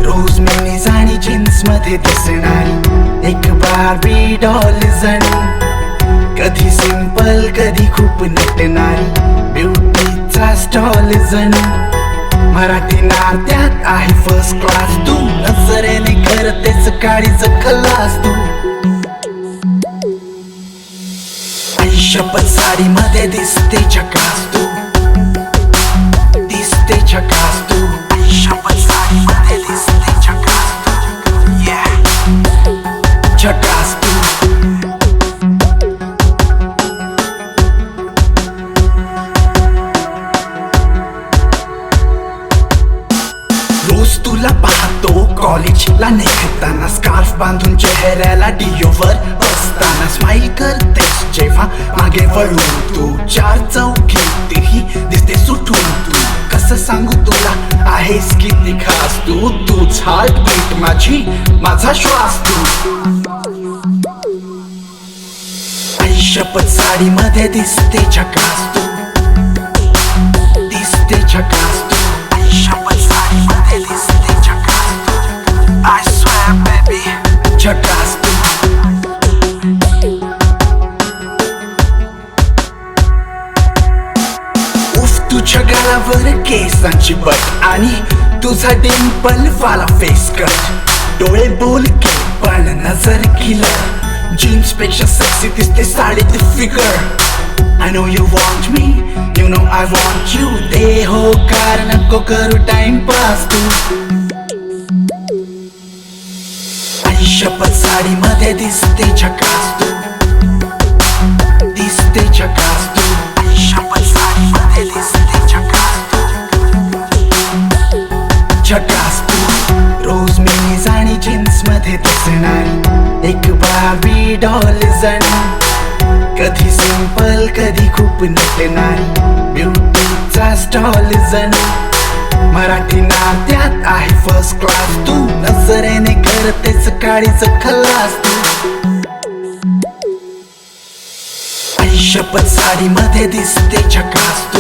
रोज मेनीज आणि जीन्स मध्ये दिसणारी एक बार्बी डॉल जणू, कधी सिंपल कधी खूप नटणारी ब्युटीचा स्टॉल जणू. मराठी नात्यात आहे फर्स्ट क्लास तू, नजरेने करतेच काळीच खलास तू. शपथ साडी मध्ये दिसते झकास तू, दिसते झकास तू. शपथ साडी मध्ये दिसते झकास तू, झकास तू. रोज तुला पाहतो कॉलेजला निघताना, स्कार्फ बांधून चेहऱ्याला डिओवर बसताना. स्माइल करतेस जेव्हा मागे वळून तू, चार चौकीतही दिसते सुटून तू. कसं सांगू तुला आहेस किती खास तू, तूच हार्टबीट माझी, माझा श्वास तू. शपथ साडी मध्ये दिसते झकास तू, दिसते झकास तू. शपथ साडी मध्ये दिसते झकास तू, I swear baby, झकास तू. तुझ्या गालावर केसांची बट आणि तुझा डिंपल वाला फेस कट. डोळे बोलके पण नजर किलर, जीन्स पेक्षा सेक्सी दिसते साडीत figure. I know you want me, you know I want you. दे होकार नको करू टाइमपास तू. आई शपथ साडी मध्ये दिसते झकास तू, दिसते झकास तू. आई शपथ साडी मध्ये दिसते झकास तू, झकास तू. रोज मेनीज आणि जीन्स मध्ये दिसणारी एक बार्बी डॉल जणू, कधी सिंपल कधी खूप नटणारी ब्युटीचा स्टॉल जणू. मराठी नात्यात आहे फर्स्ट क्लास तू, नजरेने करतेच काळीच खलास तू. शपथ साडी मध्ये दिसते झकास तू.